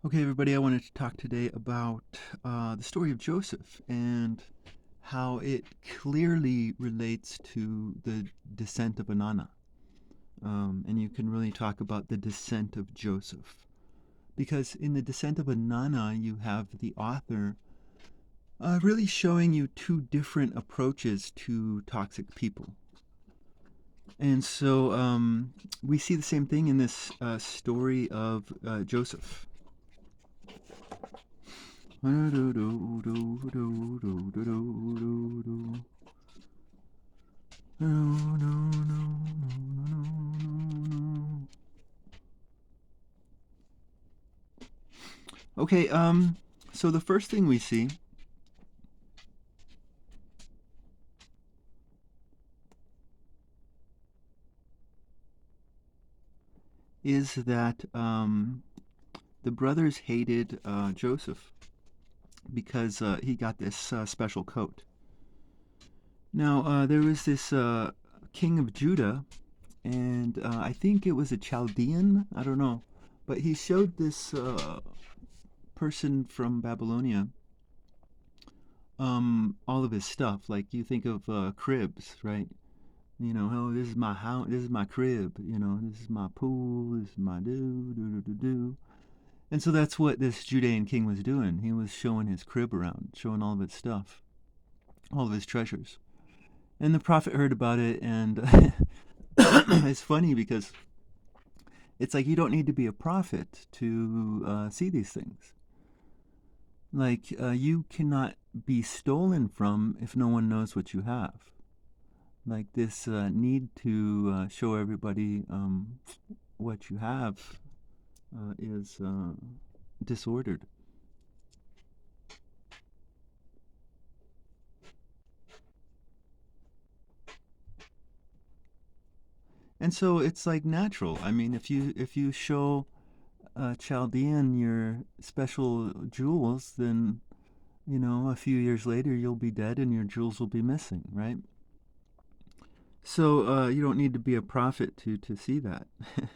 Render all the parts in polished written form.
Okay, everybody, I wanted to talk today about the story of Joseph and how it clearly relates to the descent of Anana. And you can really talk about the descent of Joseph. Because in the descent of Anana, you have the author really showing you two different approaches to toxic people. And so we see the same thing in this story of Joseph. Okay, so the first thing we see is that the brothers hated Joseph because he got this special coat. Now, there was this king of Judah, and I think it was a Chaldean, I don't know, but he showed this person from Babylonia all of his stuff. Like you think of cribs, right? You know, oh, this is my house, this is my crib, you know, this is my pool, this is my do. And so that's what this Judean king was doing. He was showing his crib around, showing all of his stuff, all of his treasures. And the prophet heard about it, and it's funny because it's like you don't need to be a prophet to see these things. Like, you cannot be stolen from if no one knows what you have. Like, this need to show everybody what you have is disordered. And so it's like natural. I mean, if you show a Chaldean your special jewels, then you know a few years later you'll be dead and your jewels will be missing, right? So you don't need to be a prophet to see that.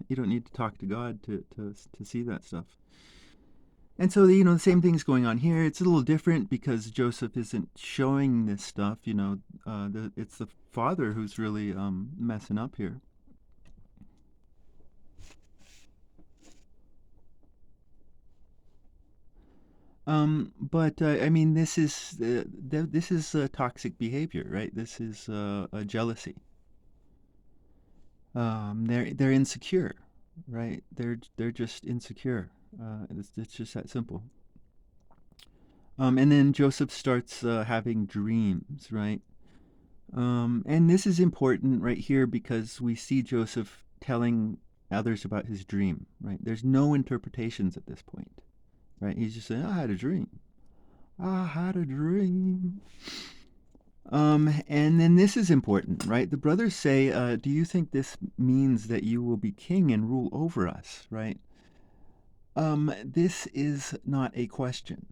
You don't need to talk to God to see that stuff. And so you know the same thing's going on here. It's a little different because Joseph isn't showing this stuff. You know, it's the father who's really messing up here. But I mean, this is toxic behavior, right? This is a jealousy. They're insecure, right? They're just insecure. It's just that simple. And then Joseph starts having dreams, right? And this is important right here because we see Joseph telling others about his dream, right? There's no interpretations at this point, right? He's just saying, I had a dream. I had a dream. And then this is important, right? The brothers say, do you think this means that you will be king and rule over us, right? This is not a question,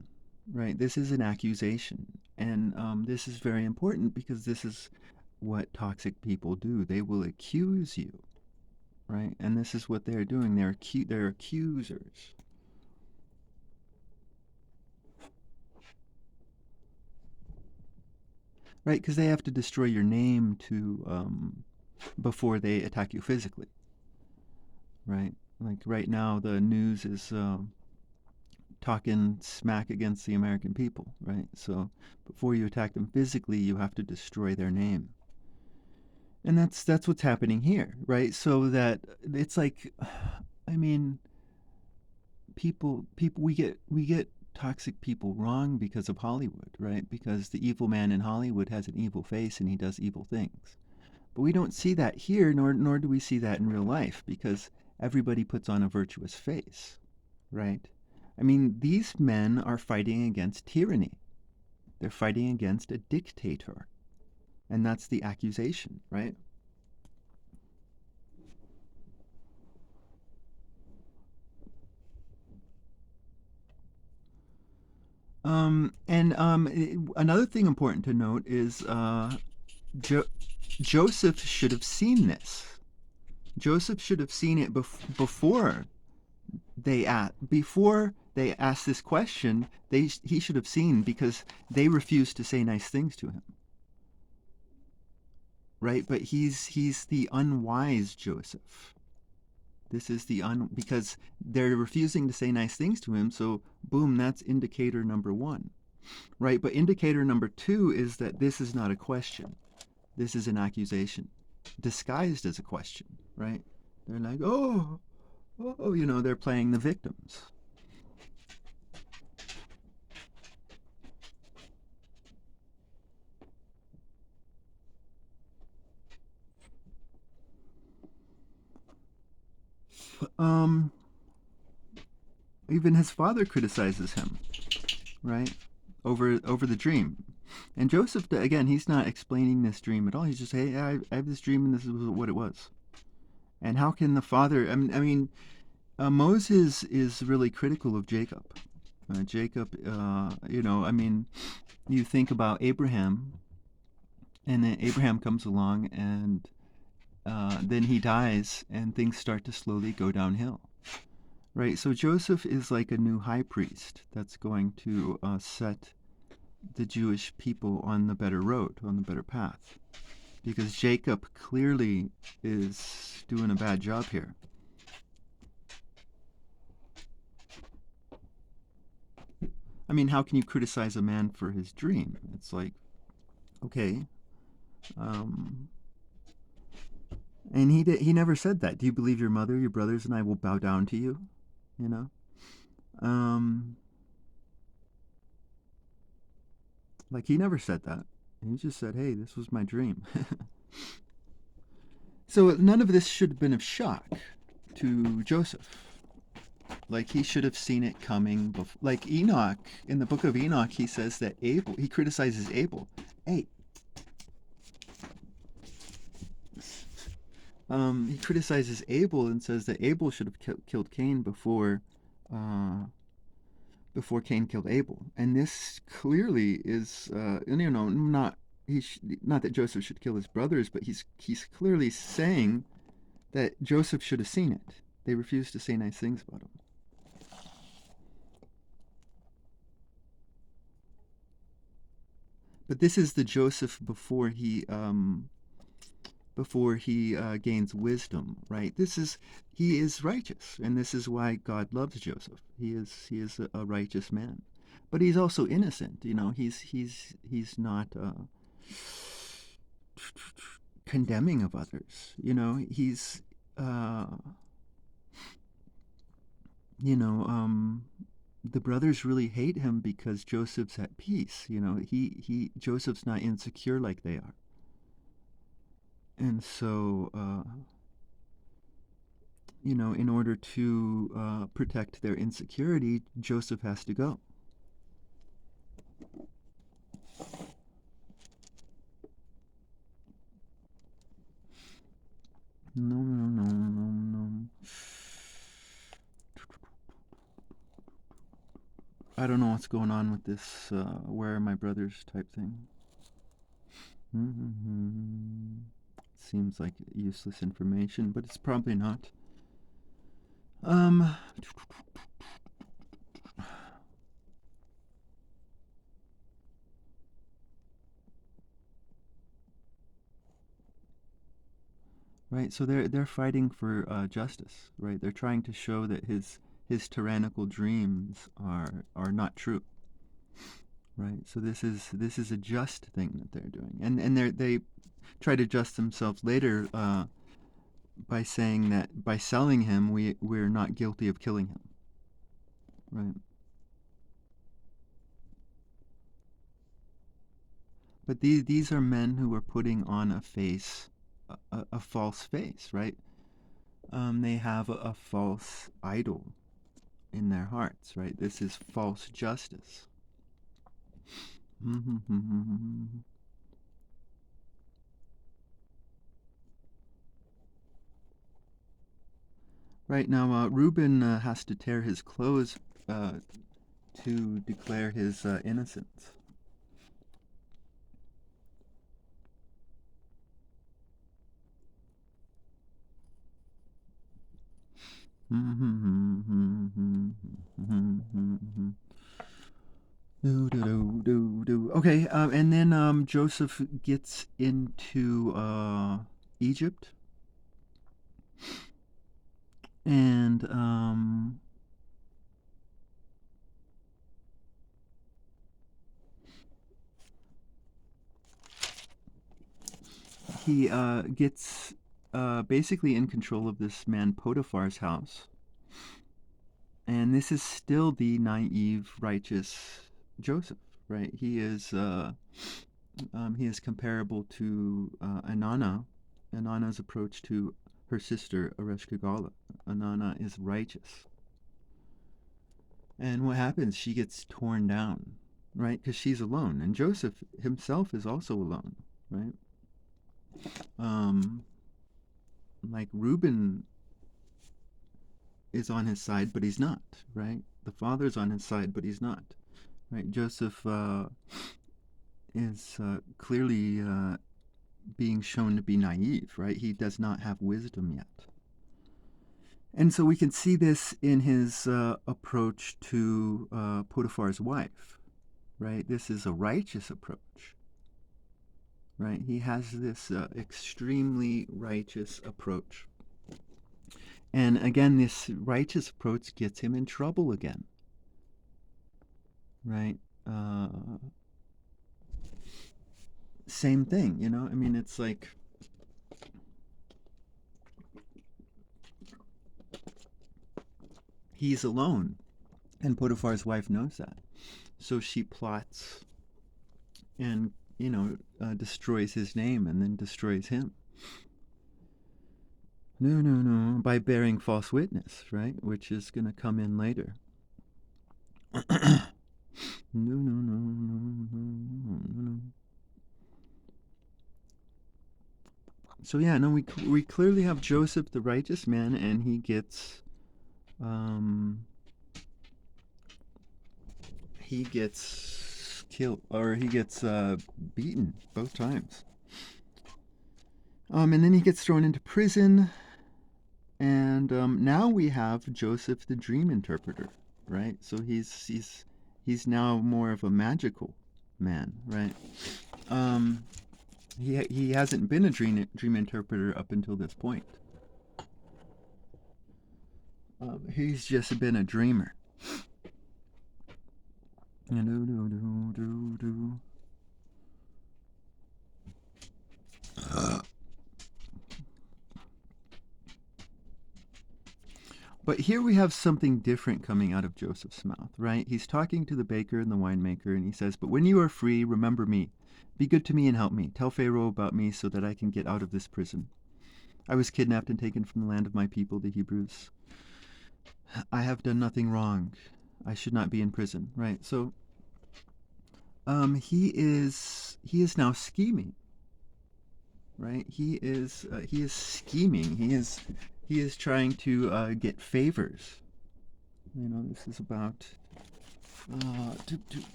right? This is an accusation. And this is very important because this is what toxic people do. They will accuse you, right? And this is what they're doing. They're accusers. Right, because they have to destroy your name to before they attack you physically, right? Like right now, the news is talking smack against the American people, right? So before you attack them physically, you have to destroy their name, and that's what's happening here, right? So that it's like, I mean, people we get toxic people wrong because of Hollywood, right? Because the evil man in Hollywood has an evil face and he does evil things. But we don't see that here, nor do we see that in real life, because everybody puts on a virtuous face, right? I mean, these men are fighting against tyranny. They're fighting against a dictator. And that's the accusation, right? And another thing important to note is jo- Joseph should have seen this. Joseph should have seen it before they asked this question, he should have seen, because they refused to say nice things to him, right? But he's the unwise Joseph. This is because they're refusing to say nice things to him, so boom, that's indicator number one, right? But indicator number two is that this is not a question. This is an accusation disguised as a question, right? They're like, oh, they're playing the victims. Um, Even his father criticizes him, right? Over the dream. And Joseph, again, he's not explaining this dream at all. He's just, hey, I have this dream, and this is what it was. And how can the father? Moses is really critical of Jacob. Jacob, you think about Abraham, and then Abraham comes along, and then he dies, and things start to slowly go downhill. Right, so Joseph is like a new high priest that's going to set the Jewish people on the better road, on the better path. Because Jacob clearly is doing a bad job here. I mean, how can you criticize a man for his dream? It's like, okay. And he never said that. Do you believe your mother, your brothers, and I will bow down to you? You know? Like, he never said that. He just said, hey, this was my dream. So none of this should have been of shock to Joseph. Like, he should have seen it coming before. Like Enoch, in the book of Enoch, he says that he criticizes Abel. Hey, he criticizes Abel and says that Abel should have killed Cain before Cain killed Abel. And this clearly is, not that Joseph should kill his brothers, but he's clearly saying that Joseph should have seen it. They refused to say nice things about him. But this is the Joseph before he gains wisdom, right? He is righteous, and this is why God loves Joseph. He is a righteous man, but he's also innocent. He's not condemning of others. He's the brothers really hate him because Joseph's at peace. Joseph's not insecure like they are. And so, in order to protect their insecurity, Joseph has to go. No. I don't know what's going on with this where are my brothers type thing. Seems like useless information, but it's probably not. Right, so they're fighting for justice, right? They're trying to show that his tyrannical dreams are not true, right? So this is a just thing that they're doing, and they try to just themselves later by saying that by selling him, we're not guilty of killing him, right? But these are men who are putting on a face, a false face, right? They have a false idol in their hearts, right? This is false justice. Right now, Reuben has to tear his clothes to declare his innocence. Okay, and then Joseph gets into Egypt, and he gets basically in control of this man Potiphar's house. And this is still the naive, righteous Joseph, right? He is comparable to Inanna's approach to her sister Ereshkigal. Inanna is righteous, and what happens? She gets torn down, right? Because she's alone, and Joseph himself is also alone, right? Um, like Reuben is on his side, but he's not, right? The father's on his side, but he's not, right? Joseph is clearly being shown to be naive, right? He does not have wisdom yet. And so we can see this in his approach to Potiphar's wife, right? This is a righteous approach, right? He has this extremely righteous approach. And again, this righteous approach gets him in trouble again, right? Same thing, you know? I mean, it's like he's alone, and Potiphar's wife knows that. So she plots and, destroys his name and then destroys him. No, by bearing false witness, right? Which is going to come in later. No. So yeah, no, we clearly have Joseph, the righteous man, and he gets killed, or he gets beaten both times. And then he gets thrown into prison, and now we have Joseph, the dream interpreter, right? So he's now more of a magical man, right? He hasn't been a dream interpreter up until this point. He's just been a dreamer. But here we have something different coming out of Joseph's mouth, right? He's talking to the baker and the winemaker, and he says, "But when you are free, remember me. Be good to me and help me. Tell Pharaoh about me so that I can get out of this prison. I was kidnapped and taken from the land of my people, the Hebrews. I have done nothing wrong. I should not be in prison," right? So he is now scheming, right? He is scheming. He is trying to get favors. This is about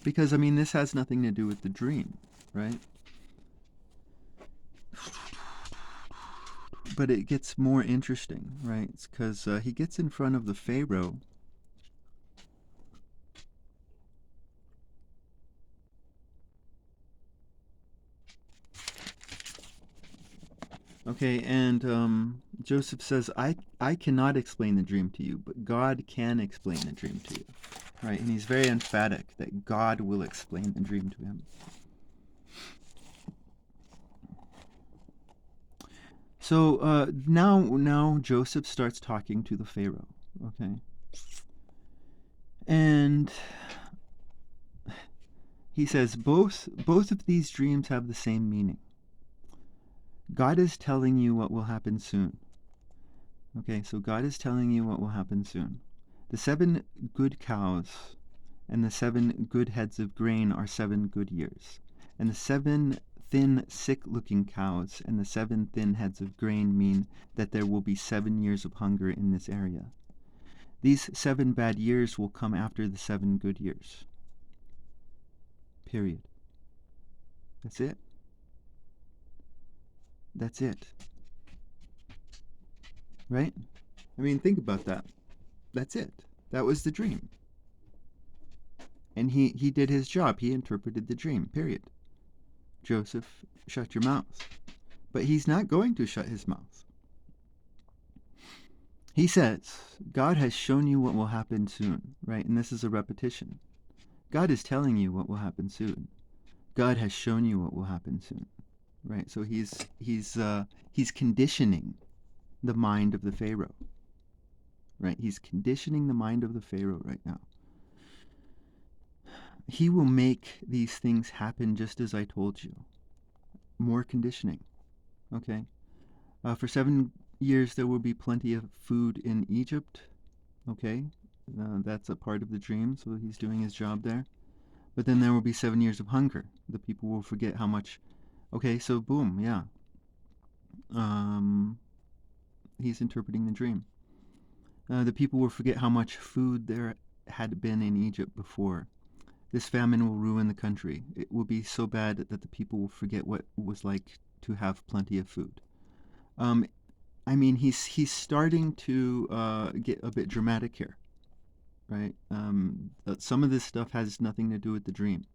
because this has nothing to do with the dream, right? But it gets more interesting, right? It's because he gets in front of the Pharaoh. Okay, and Joseph says, I cannot explain the dream to you, but God can explain the dream to you. Right? And he's very emphatic that God will explain the dream to him. So now Joseph starts talking to the Pharaoh. Okay. And he says both of these dreams have the same meaning. God is telling you what will happen soon. Okay, so God is telling you what will happen soon. The 7 good cows and the 7 good heads of grain are 7 good years. And the 7 thin, sick-looking cows and the 7 thin heads of grain mean that there will be 7 years of hunger in this area. These 7 bad years will come after the 7 good years. Period. That's it. That's it. Right? I mean, think about that. That's it. That was the dream. And he did his job. He interpreted the dream. Period. Joseph, shut your mouth. But he's not going to shut his mouth. He says, God has shown you what will happen soon, right? And this is a repetition. God is telling you what will happen soon. God has shown you what will happen soon, right? So he's conditioning the mind of the Pharaoh, right? He's conditioning the mind of the Pharaoh right now. He will make these things happen just as I told you. More conditioning, okay? For 7 years there will be plenty of food in Egypt, okay? That's a part of the dream, so he's doing his job there. But then there will be 7 years of hunger. The people will forget how much. Okay, so boom, yeah. He's interpreting the dream. The people will forget how much food there had been in Egypt before. This famine will ruin the country. It will be so bad that the people will forget what it was like to have plenty of food. I mean, he's starting to get a bit dramatic here, right? Some of this stuff has nothing to do with the dream,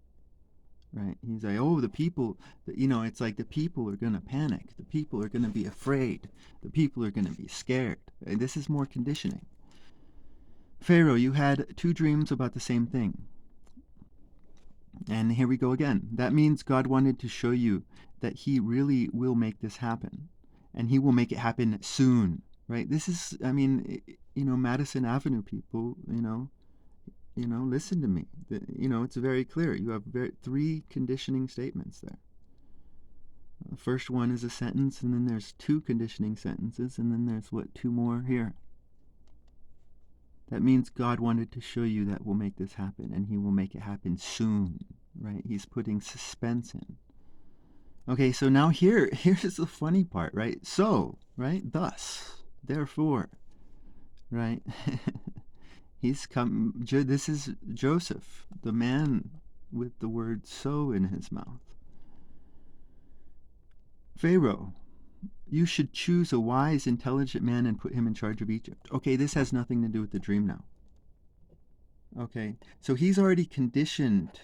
right? He's like, oh, the people, it's like the people are going to panic. The people are going to be afraid. The people are going to be scared. And this is more conditioning. Pharaoh, you had 2 dreams about the same thing. And here we go again. That means God wanted to show you that he really will make this happen. And he will make it happen soon, right? This is, I mean, Madison Avenue people, listen to me. It's very clear. You have 3 conditioning statements there. The first one is a sentence, and then there's 2 conditioning sentences, and then there's 2 more here. That means God wanted to show you that we'll make this happen, and he will make it happen soon, right? He's putting suspense in. Okay, so now here's the funny part, right? So, right? Thus, therefore, right? This is Joseph, the man with the word so in his mouth. Pharaoh, you should choose a wise, intelligent man and put him in charge of Egypt. Okay, this has nothing to do with the dream now. Okay, so he's already conditioned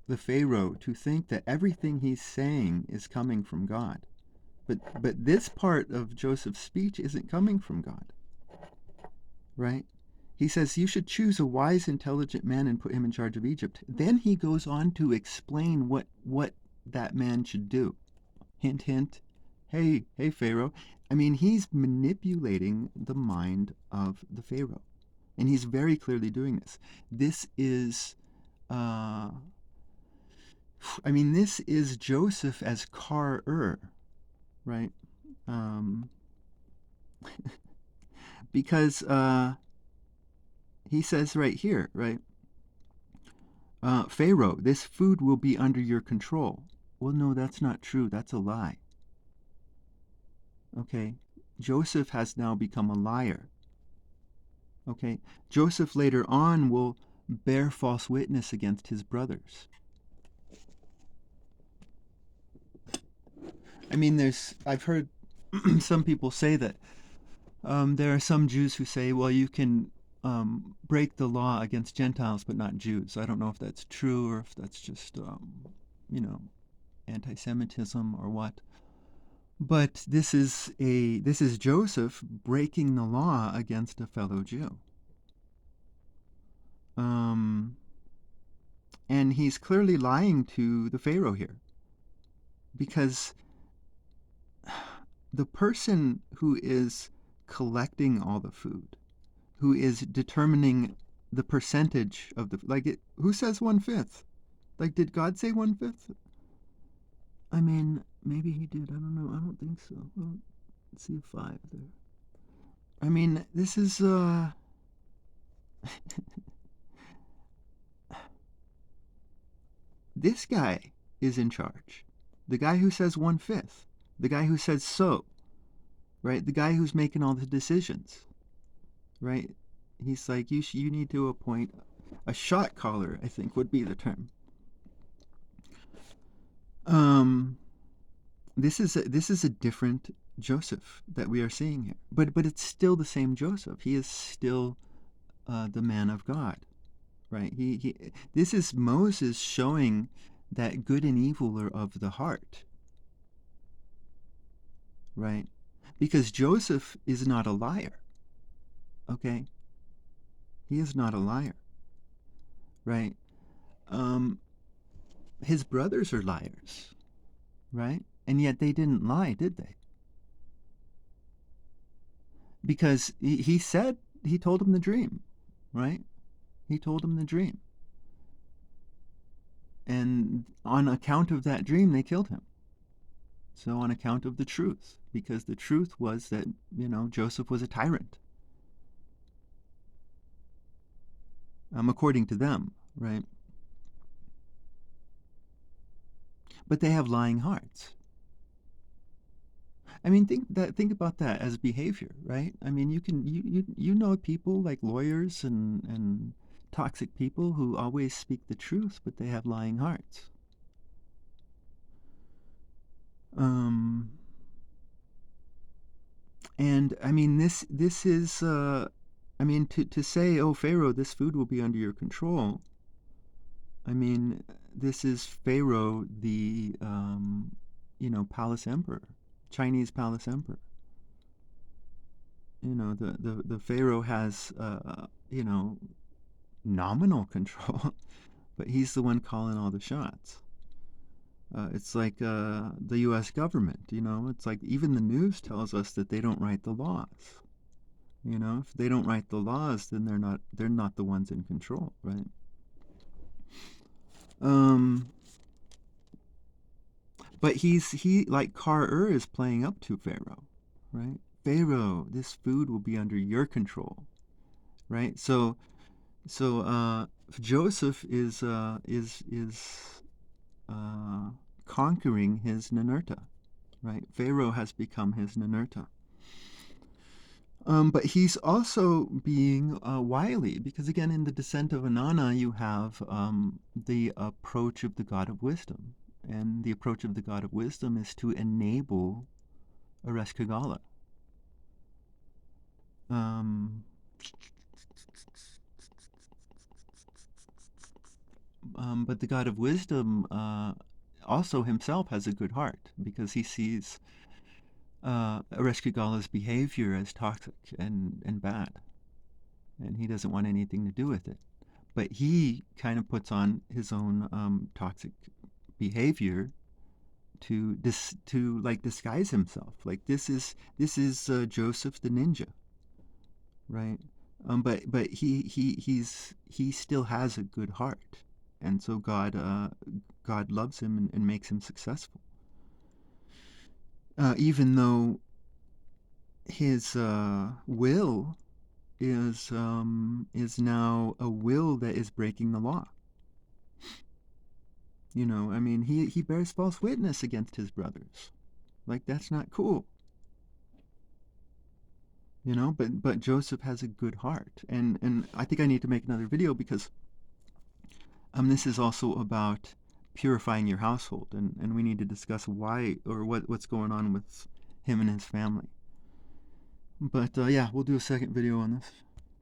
the Pharaoh to think that everything he's saying is coming from God. But this part of Joseph's speech isn't coming from God, right? He says, you should choose a wise, intelligent man and put him in charge of Egypt. Then he goes on to explain what that man should do. Hint, hint. Hey, Pharaoh. I mean, he's manipulating the mind of the Pharaoh. And he's very clearly doing this. This is Joseph as Kar-ur, right? Because he says right here, right? Pharaoh, this food will be under your control. Well, no, that's not true. That's a lie. Okay, Joseph has now become a liar. Okay, Joseph later on will bear false witness against his brothers. I mean, I've heard some people say that there are some Jews who say, well, you can break the law against Gentiles but not Jews. I don't know if that's true or if that's just, anti-Semitism or what. But this is Joseph breaking the law against a fellow Jew. And he's clearly lying to the Pharaoh here. Because the person who is collecting all the food, who is determining the percentage of who says 1/5? Like, did God say 1/5? I mean, maybe he did. I don't know. I don't think so. Well, let's see a 5 there. I mean, this is this guy is in charge. The guy who says 1/5. The guy who says so. Right? The guy who's making all the decisions. Right? He's like, you need to appoint a shot caller, I think would be the term. Um, this is a different Joseph that we are seeing here, but it's still the same Joseph. He is still the man of God, right? He this is Moses showing that good and evil are of the heart, right? Because Joseph is not a liar, okay? He is not a liar, right? Um, his brothers are liars, right? And yet they didn't lie, did they? Because he said, he told him the dream, right? He told him the dream. And on account of that dream, they killed him. So on account of the truth, because the truth was that, Joseph was a tyrant, according to them, right? But they have lying hearts. I mean, think about that as behavior, right? I mean, you know people like lawyers and toxic people who always speak the truth, but they have lying hearts. Um, and I mean, this is I mean, to say, oh, Pharaoh, this food will be under your control. I mean, this is Pharaoh, the palace emperor, Chinese palace emperor. The Pharaoh has nominal control, but he's the one calling all the shots. It's like the U.S. government. It's like even the news tells us that they don't write the laws. If they don't write the laws, then they're not the ones in control, right? Um, but he like Kar-Ur is playing up to Pharaoh, right? Pharaoh, this food will be under your control, right? So Joseph is conquering his Ninurta, right? Pharaoh has become his Ninurta. But he's also being wily, because again, in the Descent of Inanna, you have the approach of the God of Wisdom. And the approach of the God of Wisdom is to enable Ereshkigal. Um, but the God of Wisdom also himself has a good heart, because he sees Ereshkigal's behavior as toxic and bad, and he doesn't want anything to do with it. But he kind of puts on his own toxic behavior to like disguise himself. Like this is Joseph the ninja, right? But he still has a good heart, and so God loves him and makes him successful, even though his will is now a will that is breaking the law. I mean, he bears false witness against his brothers. Like, that's not cool. But Joseph has a good heart, and I think I need to make another video, because this is also about purifying your household, and we need to discuss why, or what's going on with him and his family. But yeah, we'll do a second video on this.